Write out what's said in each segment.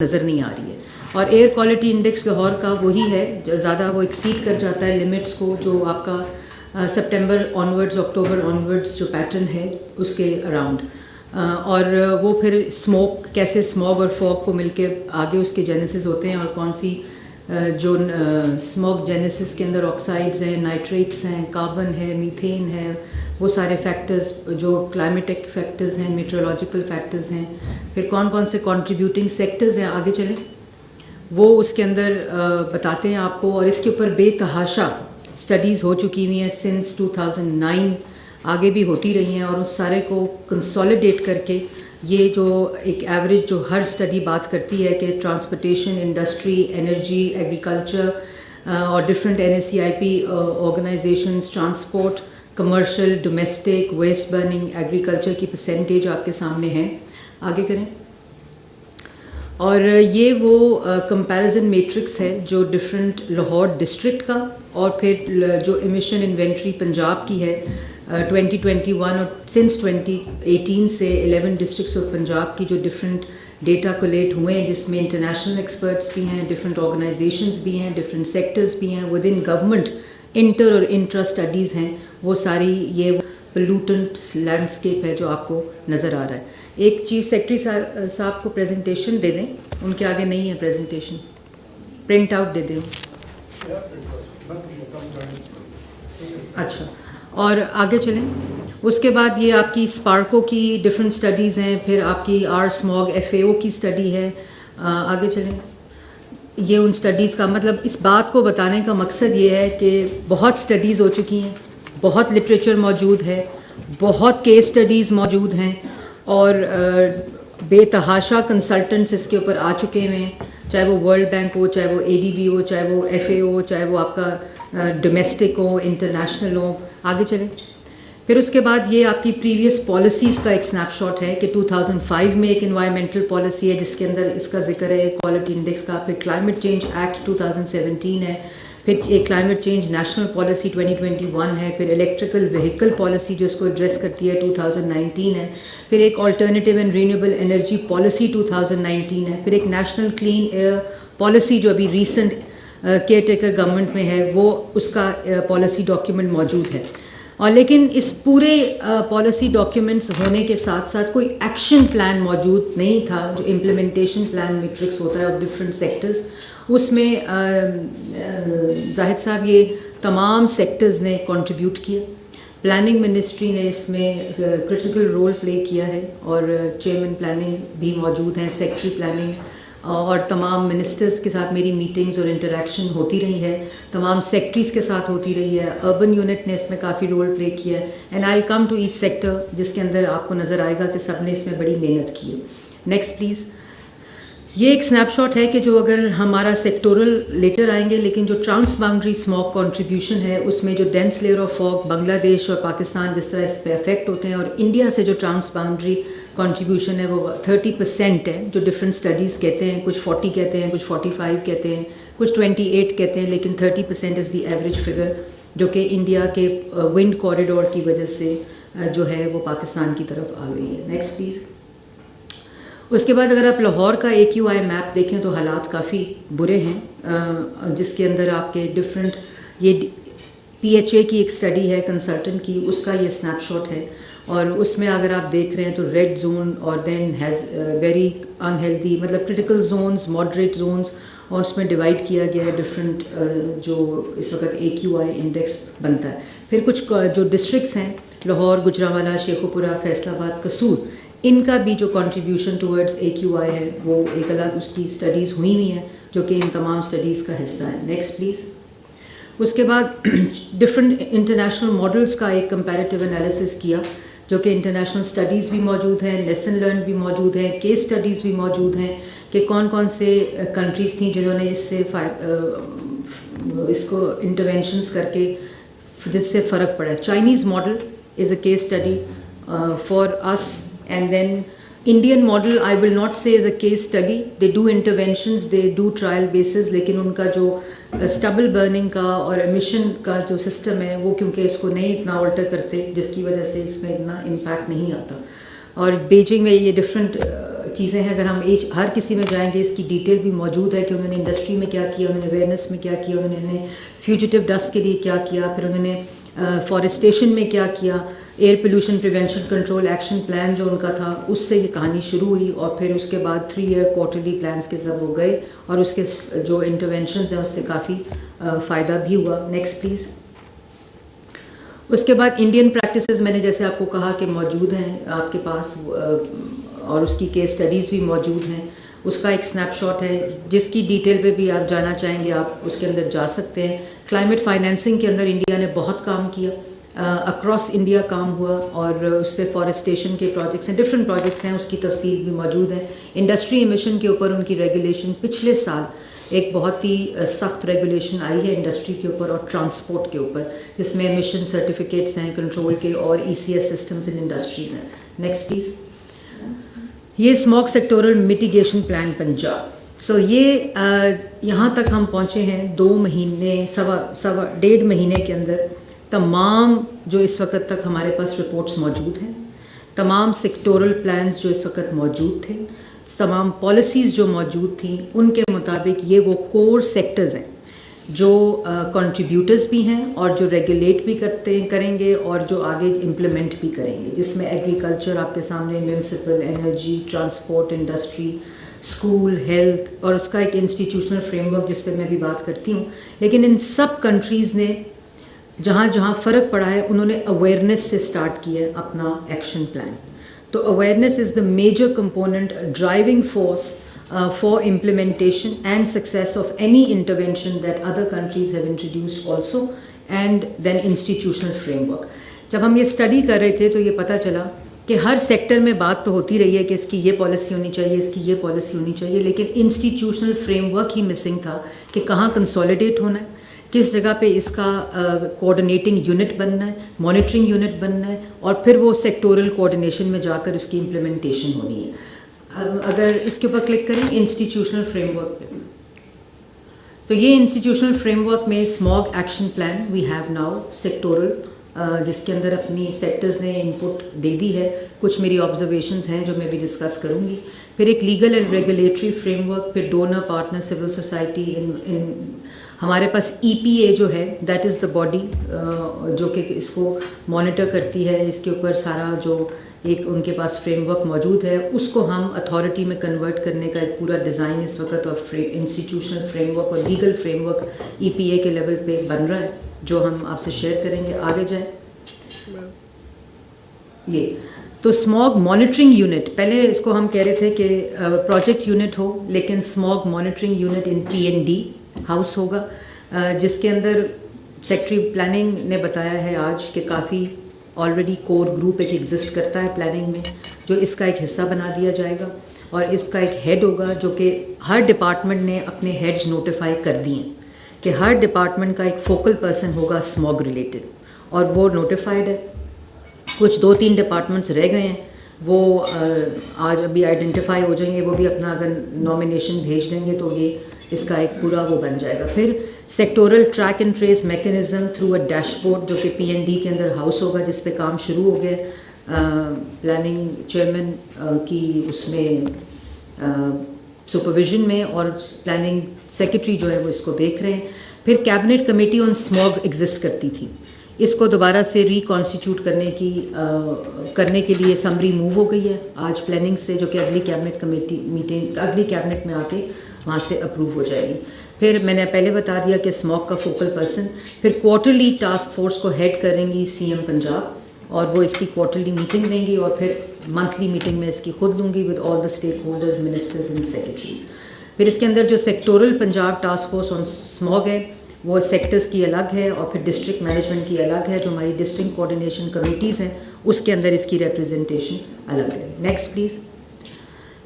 نظر نہیں آ رہی ہے. اور ایئر کوالٹی انڈیکس لاہور کا وہی ہے جو زیادہ وہ ایکسیڈ کر جاتا ہے لمٹس کو, جو آپ کا سپٹمبر آنورڈز اکتوبر آنورڈز جو پیٹرن ہے اس کے اراؤنڈ. اور وہ پھر اسموک کیسے اسموگ اور فوگ کو مل کے آگے اس کے جینیسز ہوتے ہیں, اور کون سی جو اسموک جینیسز کے اندر آکسائڈز ہیں, نائٹریٹس ہیں, کاربن ہے, میتھین ہے, وہ سارے فیکٹرز جو کلائمیٹک فیکٹرز ہیں, میٹرولوجیکل فیکٹرز ہیں, پھر کون کون سے کنٹریبیوٹنگ سیکٹرز ہیں, آگے چلیں وہ اس کے اندر بتاتے ہیں آپ کو. اور اس کے اوپر بے تحاشا اسٹڈیز ہو چکی ہوئی ہیں سنس 2009, آگے بھی ہوتی رہی ہیں, اور اس سارے کو کنسالیڈیٹ کر کے یہ جو ایک ایوریج جو ہر اسٹڈی بات کرتی ہے کہ ٹرانسپورٹیشن, انڈسٹری, انرجی, ایگریکلچر اور different NACIP organisations, transport, commercial, domestic, waste burning, agriculture کی پرسنٹیج آپ کے سامنے ہے. آگے کریں. اور یہ وہ کمپیریزن میٹرکس ہے جو ڈفرینٹ لاہور ڈسٹرکٹ کا, اور پھر جو ایمیشن انوینٹری پنجاب کی ہے 2021 اور سنس 2018 سے 11 ڈسٹرکٹس آف پنجاب کی جو ڈفرینٹ ڈیٹا کولیٹ ہوئے ہیں, جس میں انٹرنیشنل ایکسپرٹس بھی ہیں, ڈفرینٹ آرگنائزیشنز بھی ہیں, ڈفرینٹ سیکٹرز بھی ہیں, ود ان گورنمنٹ انٹر اور انٹرا اسٹڈیز ہیں. وہ ساری یہ پلوٹنٹ لینڈسکیپ ہے جو آپ کو نظر آ رہا ہے. ایک چیف سیکرٹری صاحب کو پریزنٹیشن دے دیں, ان کے آگے نہیں ہے پریزنٹیشن, پرنٹ آؤٹ دے دیں. اچھا, اور آگے چلیں. اس کے بعد یہ آپ کی اسپارکو کی ڈفرینٹ اسٹڈیز ہیں, پھر آپ کی اسموگ FAO کی اسٹڈی ہے. آگے چلیں. یہ ان اسٹڈیز کا مطلب اس بات کو بتانے کا مقصد یہ ہے کہ بہت اسٹڈیز ہو چکی ہیں, بہت لٹریچر موجود ہے, بہت کیس اسٹڈیز موجود ہیں, اور بے تحاشا کنسلٹنٹس اس کے اوپر آ چکے ہوئے ہیں, چاہے وہ ورلڈ بینک ہو, چاہے وہ ADB ہو, چاہے وہ FAO ہو, چاہے وہ آپ کا ڈومیسٹک ہو, انٹرنیشنل ہو. آگے چلیں. پھر اس کے بعد یہ آپ کی پریویس پالیسیز کا ایک اسنیپ شاٹ ہے کہ 2005 میں ایک انوائرمنٹل پالیسی ہے جس کے اندر اس کا ذکر ہے کوالٹی انڈیکس کا, پھر کلائمیٹ چینج ایکٹ 2017 ہے, پھر ایک کلائمیٹ چینج نیشنل پالیسی 2021 ہے, پھر الیکٹریکل وہیکل پالیسی جو اس کو ایڈریس کرتی ہے 2019 ہے, پھر ایک alternative and renewable energy policy 2019 ہے, پھر ایک نیشنل کلین ایئر پالیسی جو ابھی ریسنٹ کیئر ٹیکر گورنمنٹ میں ہے, وہ اس کا پالیسی ڈاکیومنٹ موجود ہے. اور لیکن اس پورے پالیسی ڈاکیومنٹس ہونے کے ساتھ ساتھ کوئی ایکشن پلان موجود نہیں تھا, جو امپلیمنٹیشن پلان میٹرکس ہوتا ہے آف ڈفرینٹ سیکٹرز. اس میں زاہد صاحب یہ تمام سیکٹرز نے کنٹریبیوٹ کیا. پلاننگ منسٹری نے اس میں کرٹیکل رول پلے کیا ہے, اور چیئرمین پلاننگ بھی موجود ہیں, سیکٹری پلاننگ, اور تمام منسٹرز کے ساتھ میری میٹنگز اور انٹریکشن ہوتی رہی ہے, تمام سیکٹریز کے ساتھ ہوتی رہی ہے. اربن یونٹ نے اس میں کافی رول پلے کیا ہے, and I come to H sector جس کے اندر آپ کو نظر آئے گا کہ سب نے اس میں بڑی محنت کی ہے. Next please. یہ ایک اسنیپ شاٹ ہے کہ جو اگر ہمارا سیکٹورل لیٹر آئیں گے, لیکن جو ٹرانس باؤنڈری اسموگ کنٹریبیوشن ہے اس میں جو ڈینس لیئر آف فاگ بنگلہ دیش اور پاکستان جس طرح اس پہ افیکٹ ہوتے ہیں, اور انڈیا سے جو ٹرانس باؤنڈری کنٹریبیوشن ہے وہ 30% ہے, جو ڈفرینٹ اسٹڈیز کہتے ہیں, کچھ 40 کہتے ہیں, کچھ 45 کہتے ہیں, کچھ 28 کہتے ہیں, لیکن 30% از دی ایوریج فگر, جو کہ انڈیا کے ونڈ کوریڈور کی وجہ سے جو ہے وہ پاکستان کی طرف آ گئی ہے. Next please. اس کے بعد اگر آپ لاہور کا AQI میپ دیکھیں تو حالات کافی برے ہیں, جس کے اندر آپ کے ڈفرینٹ یہ PHA کی ایک اسٹڈی ہے کنسلٹنٹ کی, اس کا یہ اسنیپ شاٹ ہے, اور اس میں اگر آپ دیکھ رہے ہیں تو ریڈ زون اور دین ہیز ویری انہیلدی, مطلب کرٹیکل زونز, ماڈریٹ زونز, اور اس میں ڈیوائڈ کیا گیا ہے ڈفرینٹ جو اس وقت AQI انڈیکس بنتا ہے. پھر کچھ جو ڈسٹرکٹس ہیں لاہور, گجرانوالہ, شیخوپورہ, فیصل آباد, قصور, ان کا بھی جو کنٹریبیوشن ٹورڈز AQI ہے وہ ایک الگ اس کی اسٹڈیز ہوئی ہوئی ہیں جو کہ ان تمام اسٹڈیز کا حصہ ہے. Next please. اس کے بعد ڈفرینٹ انٹرنیشنل ماڈلس کا ایک کمپیریٹیو انالیسس کیا, جو کہ انٹرنیشنل اسٹڈیز بھی موجود ہیں, لیسن لرن بھی موجود ہیں, کیس اسٹڈیز بھی موجود ہیں کہ کون کون سے کنٹریز تھیں جنہوں نے اس کو انٹرونشنس کر کے جس سے فرق پڑا. Chinese model as a case study for us, and then Indian model I will not say is a case study. They do interventions, they do trial basis, لیکن ان کا جو stubble burning کا اور emission کا جو سسٹم ہے وہ کیونکہ اس کو نہیں اتنا alter کرتے, جس کی وجہ سے اس میں اتنا impact نہیں آتا. اور بیجنگ میں یہ ڈفرینٹ چیزیں ہیں. اگر ہم ہر کسی میں جائیں گے اس کی ڈیٹیل بھی موجود ہے کہ انہوں نے انڈسٹری میں کیا کیا, انہوں نے اویئرنیس میں کیا کیا, انہوں نے فیوجیٹیو ڈسٹ کے لیے کیا کیا, پھر انہوں نے فارسٹیشن میں کیا کیا, air pollution prevention control action plan جو ان کا تھا اس سے یہ کہانی شروع ہوئی, اور پھر اس کے بعد 3 ایئر کوارٹرلی پلانس کے سب وہ گئے, اور اس کے جو انٹرونشنز ہیں اس سے کافی فائدہ بھی ہوا. Next please. اس کے بعد انڈین پریکٹسز میں نے جیسے آپ کو کہا کہ موجود ہیں آپ کے پاس, اور اس کی کیس اسٹڈیز بھی موجود ہیں. اس کا ایک سنیپ شاٹ ہے جس کی ڈیٹیل پہ بھی آپ جانا چاہیں گے آپ اس کے اندر جا سکتے ہیں. کلائمیٹ فائنینسنگ کے اندر انڈیا نے بہت کام کیا, اکراس انڈیا کام ہوا, اور اس سے فارسٹیشن کے پروجیکٹس ہیں, ڈفرینٹ پروجیکٹس ہیں, اس کی تفصیل بھی موجود ہے. انڈسٹری ایمیشن کے اوپر ان کی ریگولیشن پچھلے سال ایک بہت ہی سخت ریگولیشن آئی ہے انڈسٹری کے اوپر اور ٹرانسپورٹ کے اوپر, جس میں ایمیشن سرٹیفکیٹس ہیں کنٹرول کے, اور ECS سسٹمز ان انڈسٹریز ہیں. Next please. یہ smog sectoral mitigation plan Punjab. So یہ یہاں تک ہم پہنچے ہیں 2 مہینے 1.5 مہینے کے اندر. تمام جو اس وقت تک ہمارے پاس رپورٹس موجود ہیں, تمام سیکٹورل پلانز جو اس وقت موجود تھے, تمام پالیسیز جو موجود تھیں, ان کے مطابق یہ وہ کور سیکٹرز ہیں جو کنٹریبیوٹرز بھی ہیں اور جو ریگولیٹ بھی کریں گے اور جو آگے امپلیمنٹ بھی کریں گے, جس میں ایگریکلچر آپ کے سامنے, municipal, energy, transport, industry, school, health, اور اس کا ایک انسٹیٹیوشنل فریم ورک جس پہ میں بھی بات کرتی ہوں. لیکن ان سب کنٹریز نے جہاں جہاں فرق پڑا ہے انہوں نے اویئرنیس سے اسٹارٹ کیا ہے اپنا ایکشن پلان. تو awareness is the major component driving force for implementation and success of any intervention that other countries have introduced also, and then institutional framework. جب ہم یہ اسٹڈی کر رہے تھے تو یہ پتہ چلا کہ ہر سیکٹر میں بات تو ہوتی رہی ہے کہ اس کی یہ پالیسی ہونی چاہیے, اس کی یہ پالیسی ہونی چاہیے, لیکن انسٹیٹیوشنل فریم ورک ہی مسنگ تھا کہ کہاں کنسالیڈیٹ ہونا ہے, کس جگہ پہ اس کا کوآرڈینیٹنگ یونٹ بننا ہے, مانیٹرنگ یونٹ بننا ہے, اور پھر وہ سیکٹورل کوآرڈینیشن میں جا کر اس کی امپلیمنٹیشن ہونی ہے. اگر اس کے اوپر کلک کریں انسٹیٹیوشنل فریم ورک پہ, تو یہ انسٹیٹیوشنل فریم ورک میں smog action plan we have now sectoral, جس کے اندر اپنی سیکٹرز نے انپٹ دے دی ہے. کچھ میری آبزرویشنز ہیں جو میں بھی ڈسکس کروں گی. پھر ایک legal and regulatory frame work, پھر ڈونر, پارٹنر, سول سوسائٹی. ہمارے پاس EPA جو ہے دیٹ از دا باڈی جو کہ اس کو مانیٹر کرتی ہے, اس کے اوپر سارا جو ایک ان کے پاس فریم ورک موجود ہے, اس کو ہم اتھارٹی میں کنورٹ کرنے کا ایک پورا ڈیزائن اس وقت, اور انسٹیٹیوشنل فریم ورک اور لیگل فریم ورک EPA کے لیول پہ بن رہا ہے جو ہم آپ سے شیئر کریں گے. آگے جائیں. یہ تو اسموگ مانیٹرنگ یونٹ, پہلے اس کو ہم کہہ رہے تھے کہ پروجیکٹ یونٹ ہو, لیکن smog monitoring unit in PND house ہوگا, جس کے اندر سیکٹری پلاننگ نے بتایا ہے آج کہ کافی آلریڈی کور گروپ ایک ایگزسٹ کرتا ہے پلاننگ میں, جو اس کا ایک حصہ بنا دیا جائے گا, اور اس کا ایک ہیڈ ہوگا جو کہ ہر ڈپارٹمنٹ نے اپنے ہیڈز نوٹیفائی کر دیے ہیں کہ ہر ڈپارٹمنٹ کا ایک فوکل پرسن ہوگا اسموگ ریلیٹڈ, اور وہ نوٹیفائڈ ہے. کچھ 2-3 ڈپارٹمنٹس رہ گئے ہیں, وہ آج ابھی آئیڈینٹیفائی ہو جائیں گے, وہ بھی اپنا اگر نامینیشن بھیج دیں گے تو یہ اس کا ایک پورا وہ بن جائے گا. پھر sectoral track and trace mechanism through A dash board جو کہ PND کے اندر ہاؤس ہوگا, جس پہ کام شروع ہو گیا. پلاننگ چیئرمین کی اس میں سپرویژن میں, اور پلاننگ سیکرٹری جو ہے وہ اس کو دیکھ رہے ہیں. پھر cabinet committee on smog exist کرتی تھی, اس کو دوبارہ سے ریکانسٹیٹیوٹ کرنے کے لیے سمری موو ہو گئی ہے آج پلاننگ سے, جو کہ اگلی کیبنٹ کمیٹی میٹنگ اگلی کیبنٹ میں آ کے وہاں سے اپروو ہو جائے گی. پھر میں نے پہلے بتا دیا کہ اسموگ کا فوکل پرسن, پھر کوارٹرلی ٹاسک فورس کو ہیڈ کریں گی CM پنجاب, اور وہ اس کی کوارٹرلی میٹنگ دیں گی, اور پھر منتھلی میٹنگ میں اس کی خود لوں گی with all the stake holders, ministers and secretaries. پھر اس کے اندر جو sectoral Punjab task force on smog ہے وہ سیکٹرز کی الگ ہے, اور پھر ڈسٹرکٹ مینجمنٹ کی الگ ہے. جو ہماری ڈسٹرکٹ کوآرڈینیشن کمیٹیز ہیں اس کے اندر اس کی ریپرزنٹیشن الگ ہے. Next please.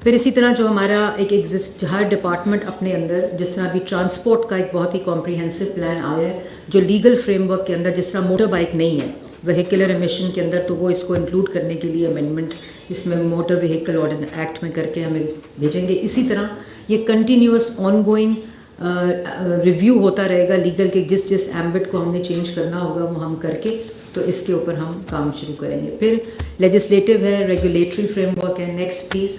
پھر اسی طرح جو ہمارا ایک ایگزسٹ ہر ڈپارٹمنٹ اپنے اندر, جس طرح ابھی ٹرانسپورٹ کا ایک بہت ہی کمپریہنسو پلان آیا ہے جو لیگل فریم ورک کے اندر, جس طرح موٹر بائک نہیں ہے وہیکولر ایمیشن کے اندر, تو وہ اس کو انکلوڈ کرنے کے لیے امینڈمنٹ اس میں موٹر وہیکل ایکٹ میں کر کے ہمیں بھیجیں گے. اسی طرح یہ کنٹینیوس آن گوئنگ ریویو ہوتا رہے گا لیگل کے, جس ایمبٹ کو ہم نے چینج کرنا ہوگا وہ ہم کر کے تو اس کے اوپر ہم کام شروع کریں گے. پھر لیجسلیٹو ہے, ریگولیٹری فریم ورک ہے. Next please.